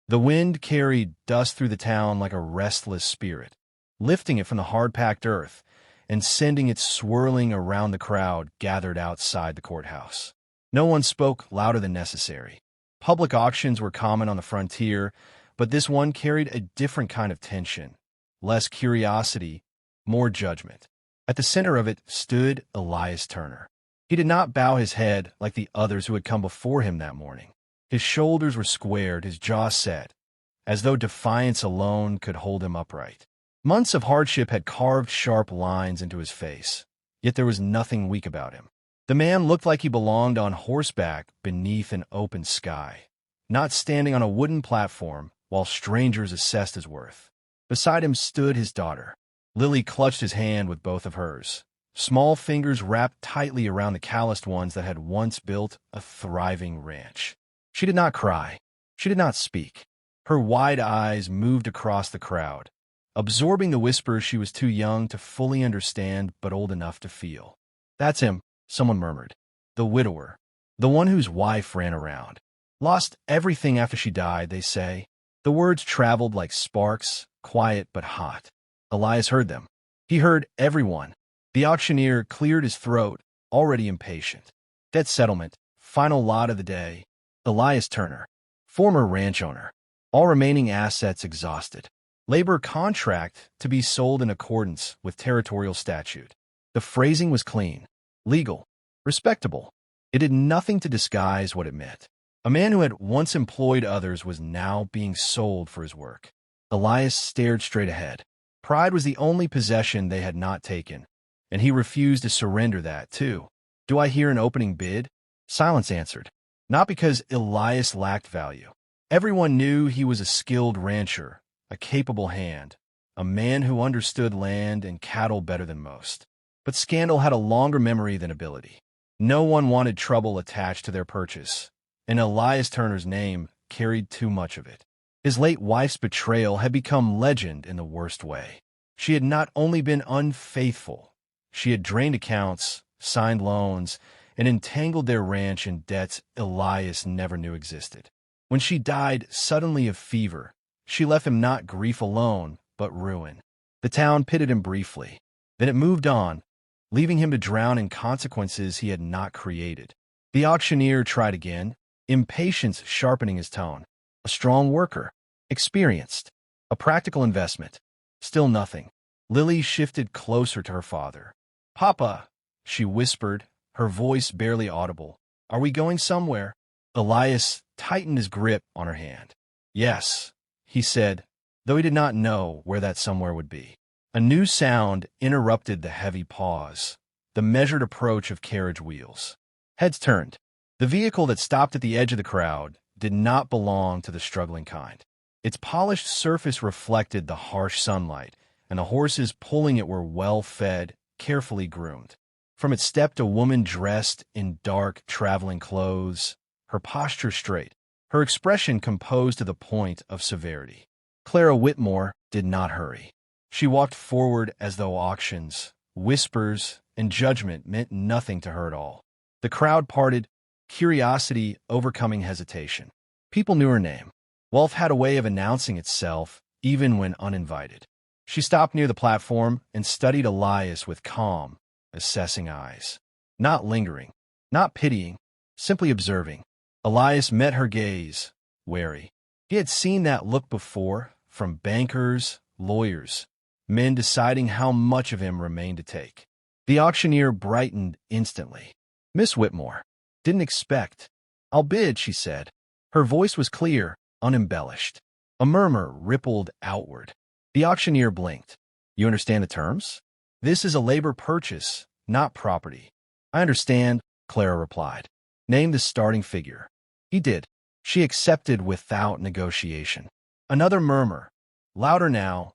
The wind carried dust through the town like a restless spirit, lifting it from the hard-packed earth and sending it swirling around the crowd gathered outside the courthouse. No one spoke louder than necessary. Public auctions were common on the frontier, but this one carried a different kind of tension. Less curiosity, more judgment. At the center of it stood Elias Turner. He did not bow his head like the others who had come before him that morning. His shoulders were squared, his jaw set, as though defiance alone could hold him upright. Months of hardship had carved sharp lines into his face, yet there was nothing weak about him. The man looked like he belonged on horseback beneath an open sky, not standing on a wooden platform while strangers assessed his worth. Beside him stood his daughter. Lily clutched his hand with both of hers, small fingers wrapped tightly around the calloused ones that had once built a thriving ranch. She did not cry. She did not speak. Her wide eyes moved across the crowd, absorbing the whispers she was too young to fully understand but old enough to feel. "That's him," someone murmured. "The widower. The one whose wife ran around. Lost everything after she died, they say." The words traveled like sparks, quiet but hot. Elias heard them. He heard everyone. The auctioneer cleared his throat, already impatient. Debt settlement, final lot of the day. Elias Turner, former ranch owner. All remaining assets exhausted. Labor contract to be sold in accordance with territorial statute. The phrasing was clean, legal, respectable. It did nothing to disguise what it meant. A man who had once employed others was now being sold for his work. Elias stared straight ahead. Pride was the only possession they had not taken, and he refused to surrender that, too. "Do I hear an opening bid?" Silence answered. Not because Elias lacked value. Everyone knew he was a skilled rancher, a capable hand, a man who understood land and cattle better than most. But scandal had a longer memory than ability. No one wanted trouble attached to their purchase, and Elias Turner's name carried too much of it. His late wife's betrayal had become legend in the worst way. She had not only been unfaithful, she had drained accounts, signed loans, and entangled their ranch in debts Elias never knew existed. When she died suddenly of fever, she left him not grief alone, but ruin. The town pitied him briefly. Then it moved on, leaving him to drown in consequences he had not created. The auctioneer tried again, impatience sharpening his tone. A strong worker, experienced, a practical investment. Still nothing. Lily shifted closer to her father. "Papa," she whispered, her voice barely audible. "Are we going somewhere?" Elias tightened his grip on her hand. "Yes," he said, though he did not know where that somewhere would be. A new sound interrupted the heavy pause, the measured approach of carriage wheels. Heads turned. The vehicle that stopped at the edge of the crowd did not belong to the struggling kind. Its polished surface reflected the harsh sunlight, and the horses pulling it were well-fed, carefully groomed. From it stepped a woman dressed in dark traveling clothes, her posture straight, her expression composed to the point of severity. Clara Whitmore did not hurry. She walked forward as though auctions, whispers, and judgment meant nothing to her at all. The crowd parted, curiosity overcoming hesitation. People knew her name. Wealth had a way of announcing itself, even when uninvited. She stopped near the platform and studied Elias with calm, assessing eyes. Not lingering, not pitying, simply observing. Elias met her gaze, wary. He had seen that look before, from bankers, lawyers, men deciding how much of him remained to take. The auctioneer brightened instantly. "Miss Whitmore, didn't expect." "I'll bid," she said. Her voice was clear, unembellished. A murmur rippled outward. The auctioneer blinked. "You understand the terms? This is a labor purchase, not property." "I understand," Clara replied. "Name the starting figure." He did. She accepted without negotiation. Another murmur, louder now,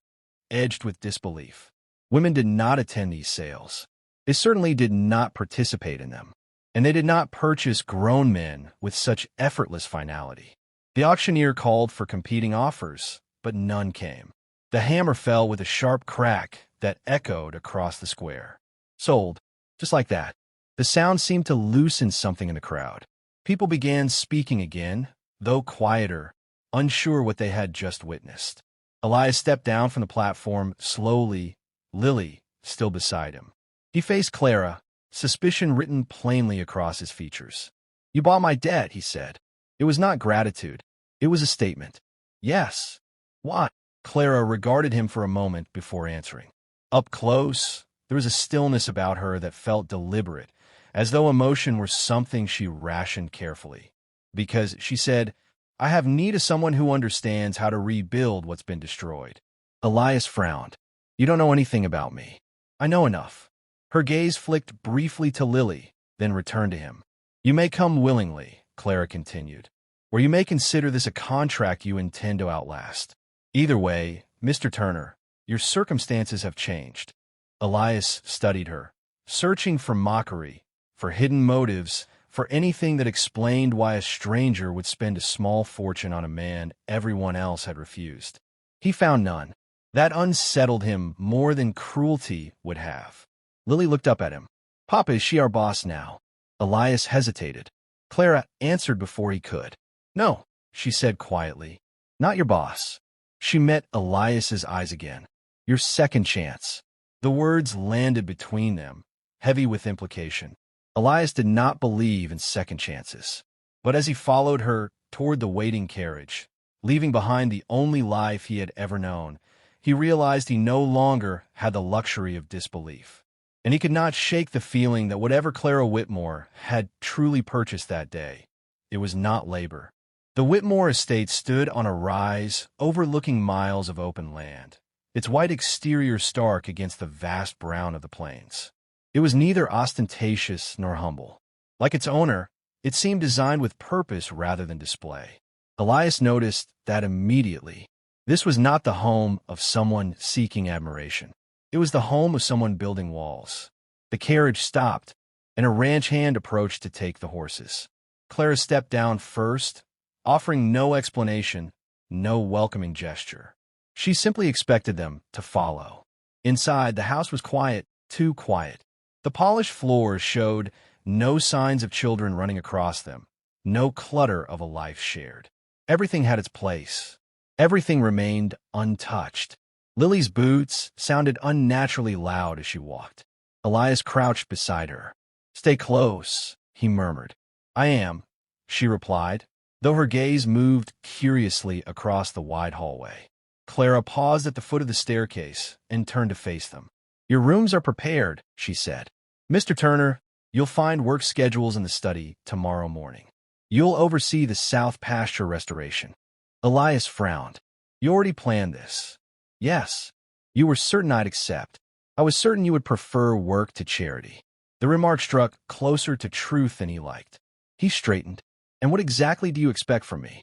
edged with disbelief. Women did not attend these sales. They certainly did not participate in them. And they did not purchase grown men with such effortless finality. The auctioneer called for competing offers, but none came. The hammer fell with a sharp crack that echoed across the square. "Sold." Just like that. The sound seemed to loosen something in the crowd. People began speaking again, though quieter, unsure what they had just witnessed. Elias stepped down from the platform slowly, Lily still beside him. He faced Clara, suspicion written plainly across his features. "You bought my debt," he said. It was not gratitude. It was a statement. "Yes." "Why?" Clara regarded him for a moment before answering. Up close, there was a stillness about her that felt deliberate, as though emotion were something she rationed carefully. "Because," she said, "I have need of someone who understands how to rebuild what's been destroyed." Elias frowned. "You don't know anything about me." "I know enough." Her gaze flicked briefly to Lily, then returned to him. "You may come willingly," Clara continued, "or you may consider this a contract you intend to outlast. Either way, Mr. Turner, your circumstances have changed." Elias studied her, searching for mockery, for hidden motives, for anything that explained why a stranger would spend a small fortune on a man everyone else had refused. He found none. That unsettled him more than cruelty would have. Lily looked up at him. "Papa, is she our boss now?" Elias hesitated. Clara answered before he could. "No," she said quietly. "Not your boss." She met Elias's eyes again. "Your second chance." The words landed between them, heavy with implication. Elias did not believe in second chances. But as he followed her toward the waiting carriage, leaving behind the only life he had ever known, he realized he no longer had the luxury of disbelief. And he could not shake the feeling that whatever Clara Whitmore had truly purchased that day, it was not labor. The Whitmore estate stood on a rise overlooking miles of open land, its white exterior stark against the vast brown of the plains. It was neither ostentatious nor humble. Like its owner, it seemed designed with purpose rather than display. Elias noticed that immediately. This was not the home of someone seeking admiration. It was the home of someone building walls. The carriage stopped, and a ranch hand approached to take the horses. Clara stepped down first, offering no explanation, no welcoming gesture. She simply expected them to follow. Inside, the house was quiet, too quiet. The polished floors showed no signs of children running across them, no clutter of a life shared. Everything had its place. Everything remained untouched. Lily's boots sounded unnaturally loud as she walked. Elias crouched beside her. "Stay close," he murmured. "I am," she replied, though her gaze moved curiously across the wide hallway. Clara paused at the foot of the staircase and turned to face them. "Your rooms are prepared," she said. "Mr. Turner, you'll find work schedules in the study tomorrow morning. You'll oversee the south pasture restoration." Elias frowned. "You already planned this." "Yes. You were certain I'd accept. I was certain you would prefer work to charity." The remark struck closer to truth than he liked. He straightened. "And what exactly do you expect from me?"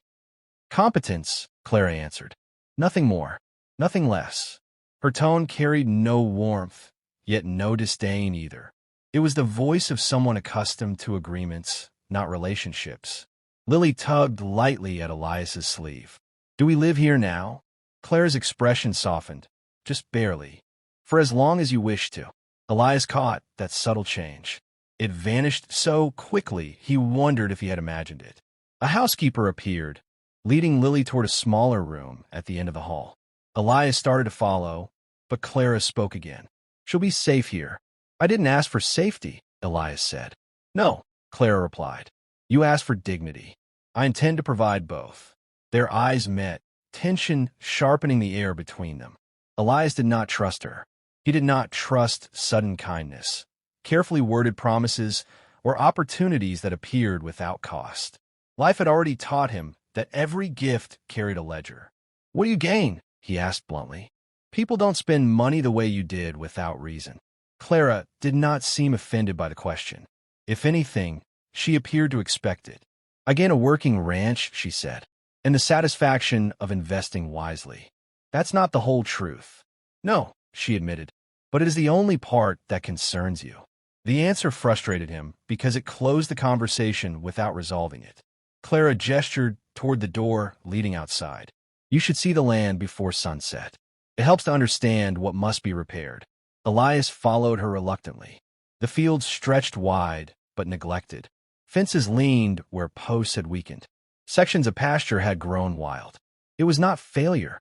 "Competence," Clara answered. "Nothing more. Nothing less." Her tone carried no warmth, yet no disdain either. It was the voice of someone accustomed to agreements, not relationships. Lily tugged lightly at Elias's sleeve. "Do we live here now?" Clara's expression softened, just barely. "For as long as you wish to." Elias caught that subtle change. It vanished so quickly he wondered if he had imagined it. A housekeeper appeared, leading Lily toward a smaller room at the end of the hall. Elias started to follow, but Clara spoke again. "She'll be safe here." "I didn't ask for safety," Elias said. "No," Clara replied. "You asked for dignity. I intend to provide both." Their eyes met, tension sharpening the air between them. Elias did not trust her. He did not trust sudden kindness, carefully worded promises, or opportunities that appeared without cost. Life had already taught him that every gift carried a ledger. "What do you gain?" he asked bluntly. "People don't spend money the way you did without reason." Clara did not seem offended by the question. If anything, she appeared to expect it. "I gain a working ranch," she said, "and the satisfaction of investing wisely." "That's not the whole truth." "No," she admitted, "but it is the only part that concerns you." The answer frustrated him because it closed the conversation without resolving it. Clara gestured toward the door leading outside. "You should see the land before sunset. It helps to understand what must be repaired." Elias followed her reluctantly. The fields stretched wide, but neglected. Fences leaned where posts had weakened. Sections of pasture had grown wild. It was not failure.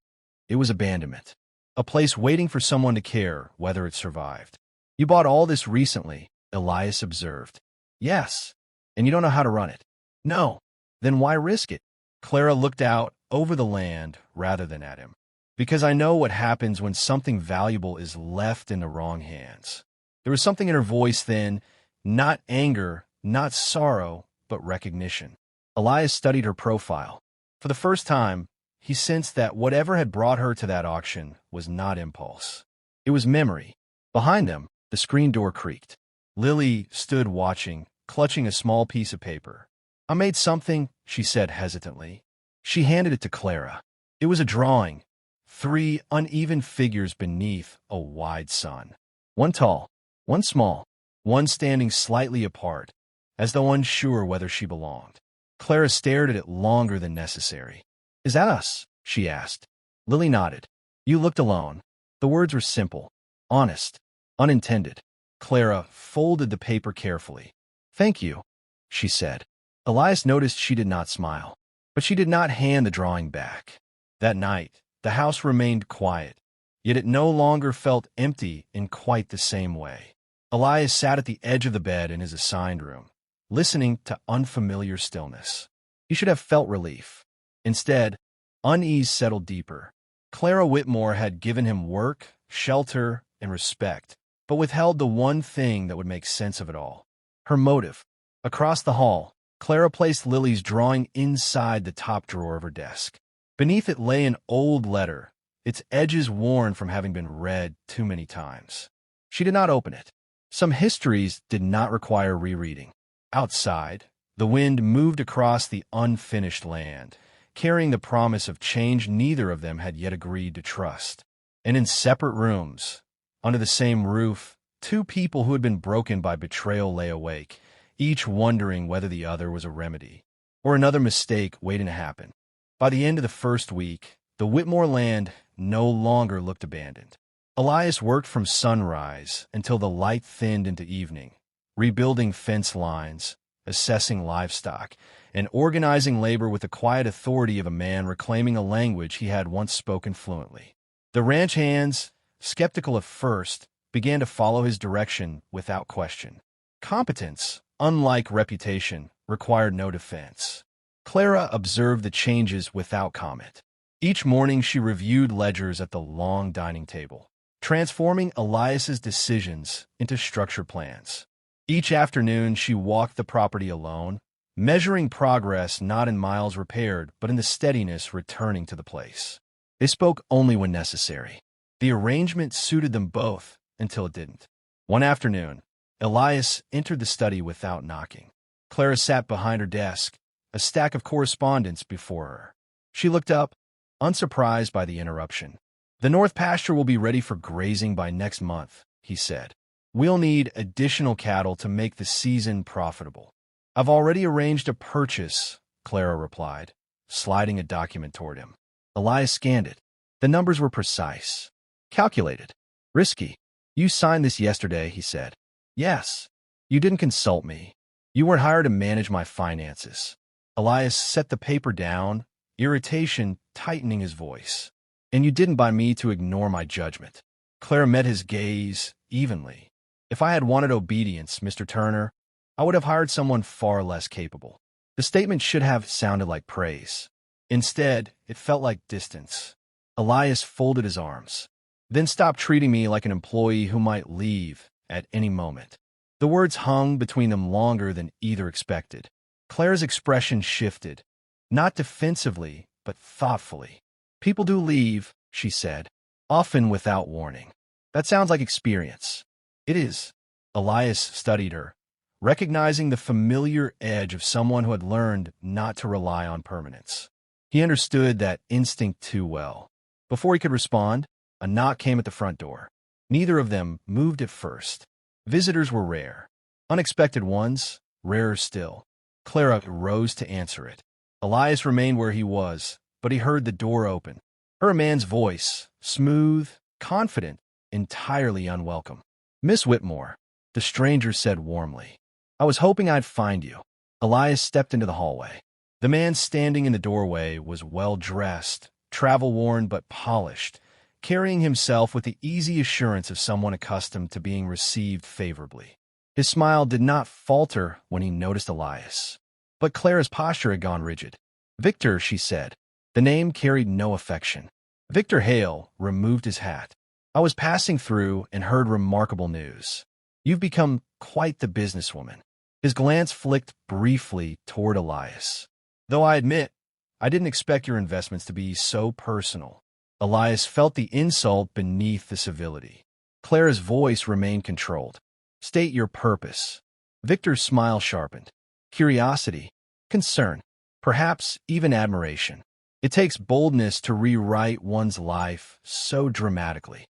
It was abandonment. A place waiting for someone to care whether it survived. You bought all this recently, Elias observed. Yes. And you don't know how to run it. No. Then why risk it? Clara looked out over the land rather than at him. Because I know what happens when something valuable is left in the wrong hands. There was something in her voice then, not anger, not sorrow, but recognition. Elias studied her profile. For the first time, he sensed that whatever had brought her to that auction was not impulse. It was memory. Behind them, the screen door creaked. Lily stood watching, clutching a small piece of paper. I made something, she said hesitantly. She handed it to Clara. It was a drawing. 3 uneven figures beneath a wide sun. One tall, one small, one standing slightly apart, as though unsure whether she belonged. Clara stared at it longer than necessary. Is that us? She asked. Lily nodded. You looked alone. The words were simple, honest, unintended. Clara folded the paper carefully. Thank you, she said. Elias noticed she did not smile, but she did not hand the drawing back. That night, the house remained quiet, yet it no longer felt empty in quite the same way. Elias sat at the edge of the bed in his assigned room, listening to unfamiliar stillness. He should have felt relief. Instead, unease settled deeper. Clara Whitmore had given him work, shelter, and respect, but withheld the one thing that would make sense of it all. Her motive. Across the hall, Clara placed Lily's drawing inside the top drawer of her desk. Beneath it lay an old letter, its edges worn from having been read too many times. She did not open it. Some histories did not require rereading. Outside, the wind moved across the unfinished land, carrying the promise of change neither of them had yet agreed to trust. And in separate rooms, under the same roof, 2 people who had been broken by betrayal lay awake, each wondering whether the other was a remedy, or another mistake waiting to happen. By the end of the first week, the Whitmore land no longer looked abandoned. Elias worked from sunrise until the light thinned into evening, rebuilding fence lines, assessing livestock, and organizing labor with the quiet authority of a man reclaiming a language he had once spoken fluently. The ranch hands, skeptical at first, began to follow his direction without question. Competence, unlike reputation, required no defense. Clara observed the changes without comment. Each morning she reviewed ledgers at the long dining table, transforming Elias's decisions into structured plans. Each afternoon she walked the property alone, measuring progress not in miles repaired but in the steadiness returning to the place. They spoke only when necessary. The arrangement suited them both until it didn't. One afternoon, Elias entered the study without knocking. Clara sat behind her desk, a stack of correspondence before her. She looked up, unsurprised by the interruption. The north pasture will be ready for grazing by next month, he said. We'll need additional cattle to make the season profitable. I've already arranged a purchase, Clara replied, sliding a document toward him. Elias scanned it. The numbers were precise. Calculated. Risky. You signed this yesterday, he said. Yes. You didn't consult me. You weren't hired to manage my finances. Elias set the paper down, irritation tightening his voice. And you didn't buy me to ignore my judgment. Clara met his gaze evenly. If I had wanted obedience, Mr. Turner, I would have hired someone far less capable. The statement should have sounded like praise. Instead, it felt like distance. Elias folded his arms. Then stop treating me like an employee who might leave at any moment. The words hung between them longer than either expected. Clara's expression shifted, not defensively, but thoughtfully. People do leave, she said, often without warning. That sounds like experience. It is. Elias studied her, recognizing the familiar edge of someone who had learned not to rely on permanence. He understood that instinct too well. Before he could respond, a knock came at the front door. Neither of them moved at first. Visitors were rare. Unexpected ones, rarer still. Clara rose to answer it. Elias remained where he was, but he heard the door open. Her man's voice, smooth, confident, entirely unwelcome. Miss Whitmore, the stranger said warmly. I was hoping I'd find you. Elias stepped into the hallway. The man standing in the doorway was well-dressed, travel-worn but polished, carrying himself with the easy assurance of someone accustomed to being received favorably. His smile did not falter when he noticed Elias. But Clara's posture had gone rigid. "Victor," she said. The name carried no affection. Victor Hale removed his hat. "I was passing through and heard remarkable news. You've become quite the businesswoman." His glance flicked briefly toward Elias. "Though I admit, I didn't expect your investments to be so personal." Elias felt the insult beneath the civility. Clara's voice remained controlled. "State your purpose." Victor's smile sharpened. "Curiosity, concern, perhaps even admiration. It takes boldness to rewrite one's life so dramatically."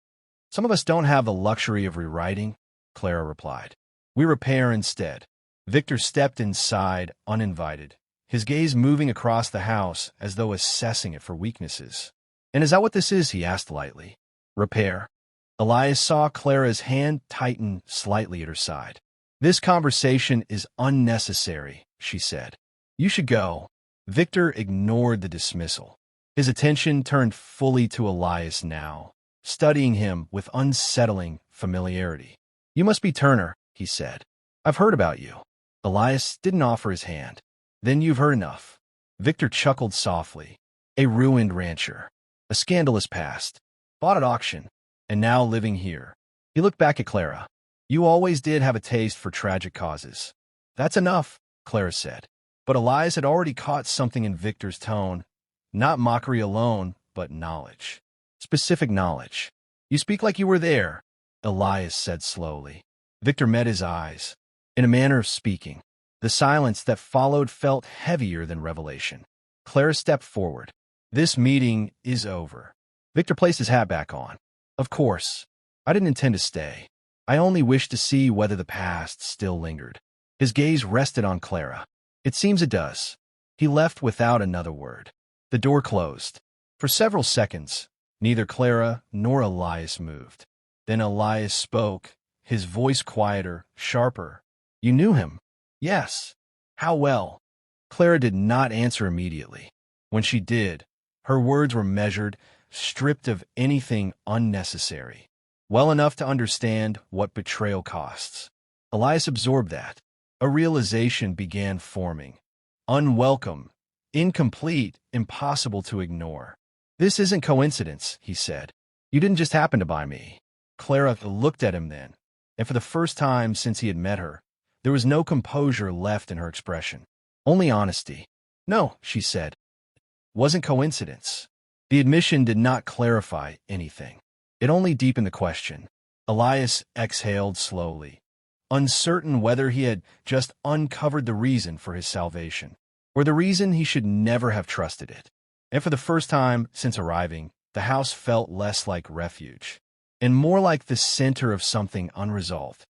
"Some of us don't have the luxury of rewriting," Clara replied. "We repair instead." Victor stepped inside, uninvited, his gaze moving across the house as though assessing it for weaknesses. "And is that what this is?" he asked lightly. "Repair?" Elias saw Clara's hand tighten slightly at her side. "This conversation is unnecessary," she said. "You should go." Victor ignored the dismissal. His attention turned fully to Elias now, studying him with unsettling familiarity. "You must be Turner," he said. "I've heard about you." Elias didn't offer his hand. "Then you've heard enough." Victor chuckled softly. "A ruined rancher. A scandalous past. Bought at auction. And now living here." He looked back at Clara. "You always did have a taste for tragic causes." "That's enough," Clara said. But Elias had already caught something in Victor's tone. Not mockery alone, but knowledge. Specific knowledge. "You speak like you were there," Elias said slowly. Victor met his eyes. In a manner of speaking, the silence that followed felt heavier than revelation. Clara stepped forward. "This meeting is over." Victor placed his hat back on. "Of course. I didn't intend to stay. I only wished to see whether the past still lingered." His gaze rested on Clara. "It seems it does." He left without another word. The door closed. For several seconds, neither Clara nor Elias moved. Then Elias spoke, his voice quieter, sharper. "You knew him?" "Yes." "How well?" Clara did not answer immediately. When she did, her words were measured, stripped of anything unnecessary. "Well enough to understand what betrayal costs." Elias absorbed that. A realization began forming. Unwelcome, incomplete, impossible to ignore. "This isn't coincidence," he said. "You didn't just happen to buy me." Clara looked at him then, and for the first time since he had met her, there was no composure left in her expression. Only honesty. "No," she said. "Wasn't coincidence." The admission did not clarify anything. It only deepened the question. Elias exhaled slowly, uncertain whether he had just uncovered the reason for his salvation, or the reason he should never have trusted it. And for the first time since arriving, the house felt less like refuge, and more like the center of something unresolved.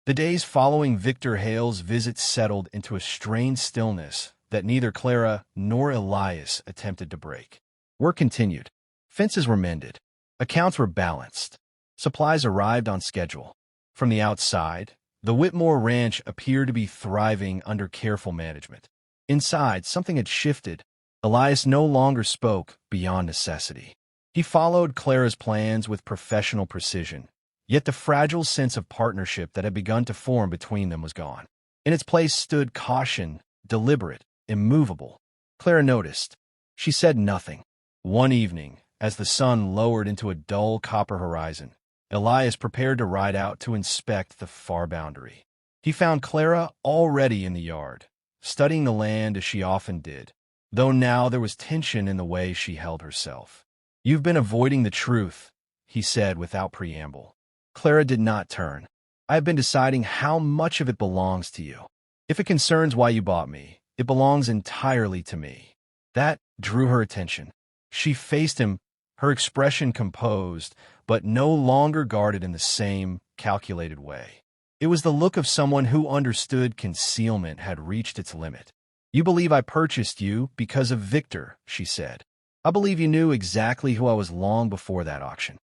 The days following Victor Hale's visit settled into a strained stillness that neither Clara nor Elias attempted to break. Work continued. Fences were mended. Accounts were balanced. Supplies arrived on schedule. From the outside, the Whitmore ranch appeared to be thriving under careful management. Inside, something had shifted. Elias no longer spoke beyond necessity. He followed Clara's plans with professional precision, yet the fragile sense of partnership that had begun to form between them was gone. In its place stood caution, deliberate, immovable. Clara noticed. She said nothing. One evening, as the sun lowered into a dull copper horizon, Elias prepared to ride out to inspect the far boundary. He found Clara already in the yard, studying the land as she often did, though now there was tension in the way she held herself. "You've been avoiding the truth," he said without preamble. Clara did not turn. "I have been deciding how much of it belongs to you. If it concerns why you bought me, it belongs entirely to me." That drew her attention. She faced him, her expression composed, but no longer guarded in the same calculated way. It was the look of someone who understood concealment had reached its limit. "You believe I purchased you because of Victor," she said. "I believe you knew exactly who I was long before that auction."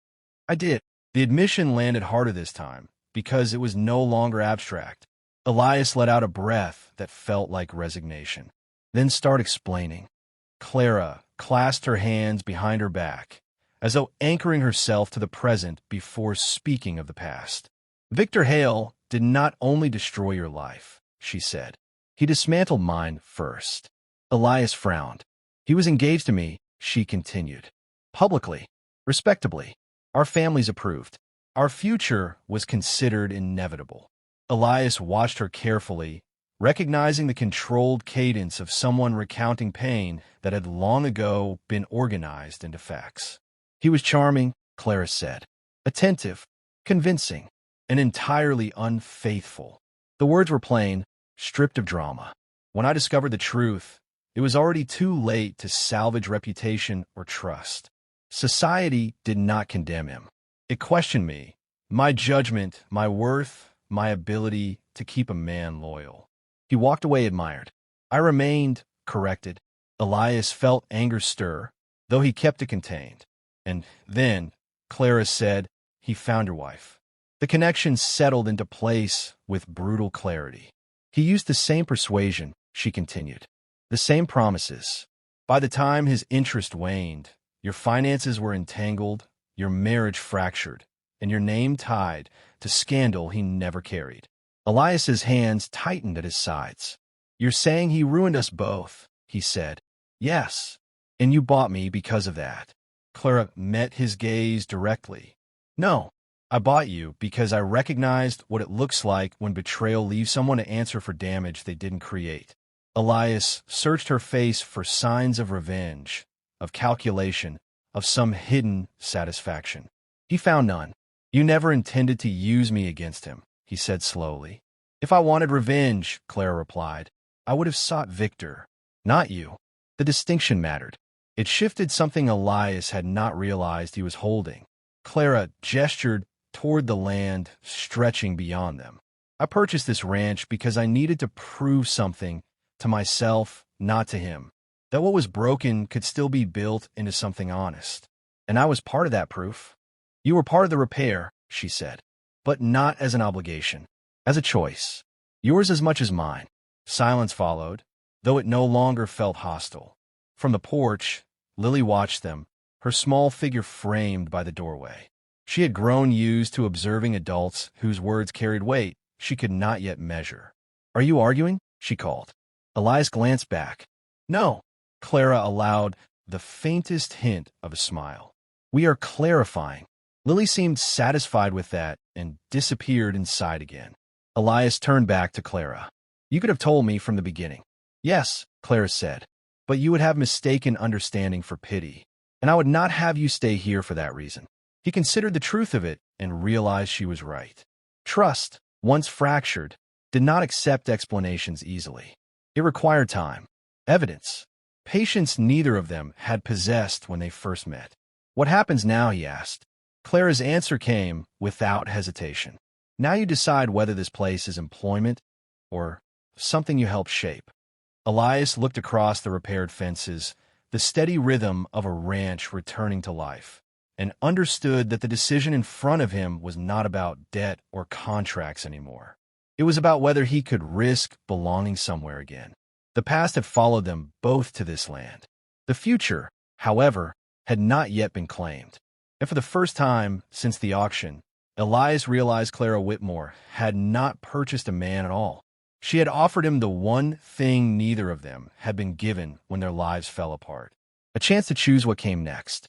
"I did." The admission landed harder this time, because it was no longer abstract. Elias let out a breath that felt like resignation. "Then start explaining." Clara, clasped her hands behind her back, as though anchoring herself to the present before speaking of the past. Victor Hale did not only destroy your life, she said. He dismantled mine first. Elias frowned. He was engaged to me, she continued. Publicly, respectably. Our families approved. Our future was considered inevitable. Elias watched her carefully, recognizing the controlled cadence of someone recounting pain that had long ago been organized into facts. He was charming, Clara said. Attentive, convincing, and entirely unfaithful. The words were plain, stripped of drama. When I discovered the truth, it was already too late to salvage reputation or trust. Society did not condemn him. It questioned me, my judgment, my worth, my ability to keep a man loyal. He walked away admired. I remained corrected. Elias felt anger stir, though he kept it contained. And then, Clara said, he found your wife. The connection settled into place with brutal clarity. He used the same persuasion, she continued. The same promises. By the time his interest waned, your finances were entangled, your marriage fractured, and your name tied to scandal he never carried. Elias's hands tightened at his sides. You're saying he ruined us both, he said. Yes, and you bought me because of that. Clara met his gaze directly. No, I bought you because I recognized what it looks like when betrayal leaves someone to answer for damage they didn't create. Elias searched her face for signs of revenge, of calculation, of some hidden satisfaction. He found none. You never intended to use me against him, he said slowly. If I wanted revenge, Clara replied, I would have sought Victor, not you. The distinction mattered. It shifted something Elias had not realized he was holding. Clara gestured toward the land stretching beyond them. I purchased this ranch because I needed to prove something to myself, not to him, that what was broken could still be built into something honest. And I was part of that proof. You were part of the repair, she said, but not as an obligation, as a choice. Yours as much as mine. Silence followed, though it no longer felt hostile. From the porch, Lily watched them, her small figure framed by the doorway. She had grown used to observing adults whose words carried weight she could not yet measure. Are you arguing? She called. Elias glanced back. No, Clara allowed the faintest hint of a smile. We are clarifying. Lily seemed satisfied with that and disappeared inside again. Elias turned back to Clara. You could have told me from the beginning. Yes, Clara said, but you would have mistaken understanding for pity, and I would not have you stay here for that reason. He considered the truth of it and realized she was right. Trust, once fractured, did not accept explanations easily. It required time, evidence, patience neither of them had possessed when they first met. What happens now, he asked. Clara's answer came without hesitation. Now you decide whether this place is employment or something you help shape. Elias looked across the repaired fences, the steady rhythm of a ranch returning to life, and understood that the decision in front of him was not about debt or contracts anymore. It was about whether he could risk belonging somewhere again. The past had followed them both to this land. The future, however, had not yet been claimed. And for the first time since the auction, Elias realized Clara Whitmore had not purchased a man at all. She had offered him the one thing neither of them had been given when their lives fell apart. A chance to choose what came next.